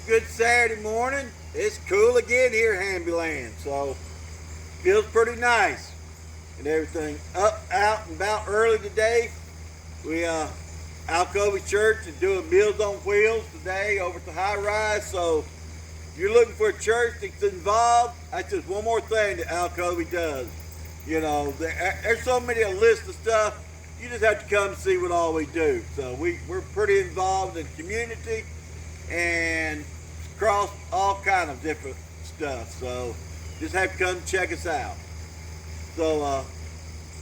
Good Saturday morning. It's cool again here in Hambyland, so feels pretty nice and everything. Up, out, and about early today. We Alcovy Church is doing Meals on Wheels today over at the high rise. So if you're looking for a church that's involved, that's just one more thing that Alcovy does. You know, there's so many a list of stuff. You just have to come and see what all we do. So we're pretty involved in community and across all kind of different stuff. So just have to come check us out. So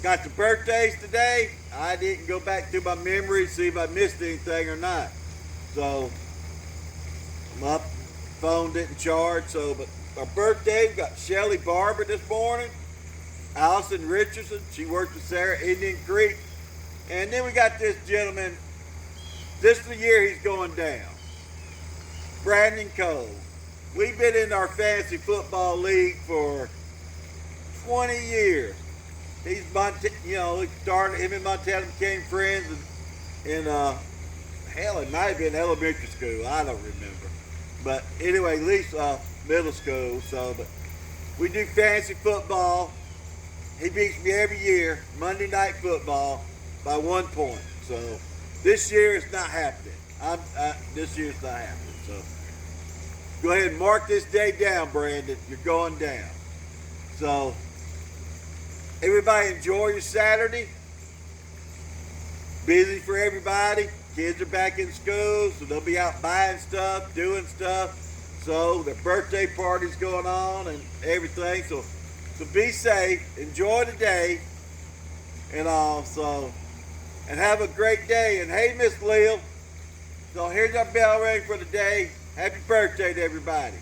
got the birthdays today. I didn't go back through my memory to see if I missed anything or not. So my phone didn't charge. So but our birthday, we got Shelly Barber this morning. Allison Richardson, she works with Sarah Indian Creek. And then we got this gentleman, this is the year he's going down. Brandon Cole. We've been in our fantasy football league for 20 years. He's, he started, him and Montana became friends in hell, it might have been elementary school. I don't remember. But anyway, at least middle school. So, but we do fantasy football. He beats me every year, Monday Night Football, by 1 point. So this year it's not happening. This year's not happening. So go ahead and mark this day down, Brandon. You're going down. So everybody enjoy your Saturday. Busy for everybody. Kids are back in school, so they'll be out buying stuff, doing stuff. So their birthday party's going on and everything. So be safe, enjoy the day, and all. So, and have a great day. And hey, Miss Lil, so here's our bell ring for the day. Happy birthday to everybody.